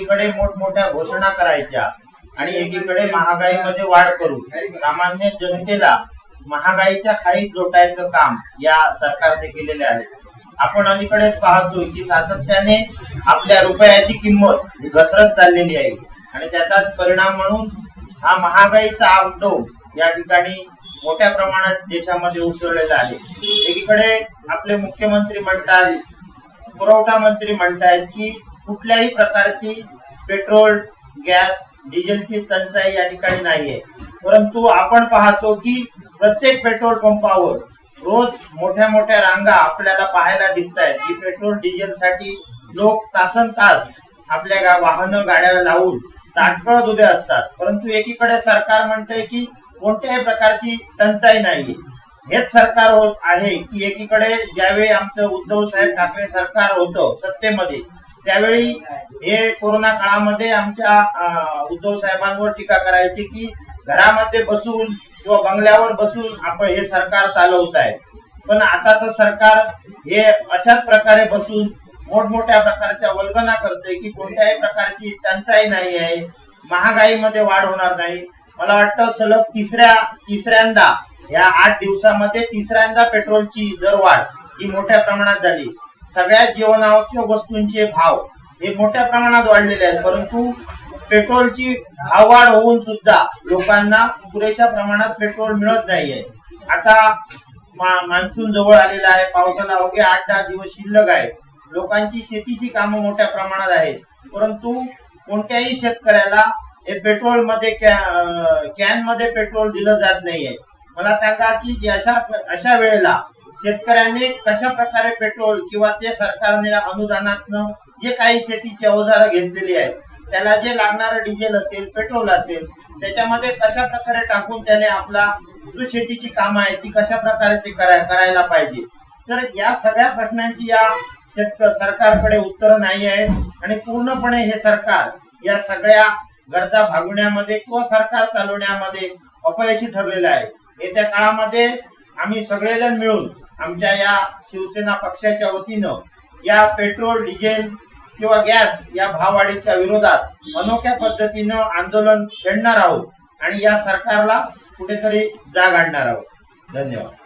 एकीकडे मोठमोठ्या घोषणा करायच्या आणि एकीकडे महागाईमध्ये वाढ करून सामान्य जनतेला महागाईच्या खाईत लोटायचं काम या सरकारने केलेले आहे। आपण अलीकडेच पाहतोय की सातत्याने आपल्या रुपयाची किंमत घसरत चाललेली आहे आणि त्याचाच परिणाम म्हणून हा महागाईचा आपटोप या ठिकाणी मोठ्या प्रमाणात देशामध्ये उसळलेला आहे। एकीकडे आपले मुख्यमंत्री म्हणतात, पुरवठा मंत्री म्हणतात की कुठल्याही प्रकारची पेट्रोल, गॅस, डिझेलची टंचाई या ठिकाणी नाहीये, परंतु आपण पाहतो की प्रत्येक पेट्रोल पंपावर रोज मोठ्या मोठ्या रांगा आपल्याला पाहायला दिसत आहेत की पेट्रोल डिझेल साठी लोक तासनतास आपल्या वाहनं गाड्या लावून ताटकळत उभे असतात। परंतु एकीकडे सरकार म्हणतंय की कोणत्याही प्रकारची टंचाई नाही। हेच सरकार होत आहे की एकीकडे ज्यावेळी आमचं उद्धव साहेब ठाकरे सरकार होतं सत्तेमध्ये, त्यावेळी हे कोरोना काळामध्ये आमच्या उद्धव साहेबांवर टीका करायची की घरामध्ये बसून किंवा बंगल्यावर बसून आपण हे सरकार चालवत आहे। पण आता तर सरकार हे अशाच प्रकारे बसून मोठमोठ्या प्रकारच्या वल्गना करते की कोणत्याही प्रकारची टंचाई नाही आहे, महागाईमध्ये वाढ होणार नाही। मला वाटतं सलग तिसऱ्यांदा या 8 दिवसामध्ये तिसऱ्यांदा पेट्रोलची दरवाढ ही मोठ्या प्रमाणात झाली। सगळ्या जीवनावश्यक वस्तूंचे भाव हे मोठ्या प्रमाणात वाढलेले आहेत, परंतु पेट्रोलची भाववाढ होऊन सुद्धा लोकांना पुरेशा प्रमाणात पेट्रोल मिळत नाहीये। आता मान्सून जवळ आलेला आहे, पावसाला अवघे 8-10 दिवस शिल्लक आहे, लोकांची शेतीची कामं मोठ्या प्रमाणात आहेत, परंतु कोणत्याही शेतकऱ्याला हे पेट्रोल मध्ये कॅन मध्ये पेट्रोल दिलं जात नाहीये। मला सांगा की अशा वेळेला शेतकऱ्यांनी कशा प्रकारे पेट्रोल किंवा ते सरकारने अनुदानातनं जे काही शेतीची अवजारं घेतलेली आहेत त्याला जे लागणारं डिझेल असेल, पेट्रोल असेल, त्याच्यामध्ये कशा प्रकारे टाकून त्याने आपला जो शेतीची कामं आहे ती कशा प्रकारे ते करायला पाहिजे। तर या सगळ्या प्रश्नांची या सरकारकडे उत्तरं नाही आहेत आणि पूर्णपणे हे सरकार या सगळ्या गरजा भागवण्यामध्ये किंवा सरकार चालवण्यामध्ये अपयशी ठरलेलं आहे। येत्या काळामध्ये आम्ही सगळेजण मिळून आमच्या या शिवसेना पक्षाच्या वतीनं या पेट्रोल, डिझेल किंवा गॅस या भाववाढीच्या विरोधात अनोख्या पद्धतीनं आंदोलन छेडणार आहोत आणि या सरकारला कुठेतरी जाग आणणार आहोत। धन्यवाद।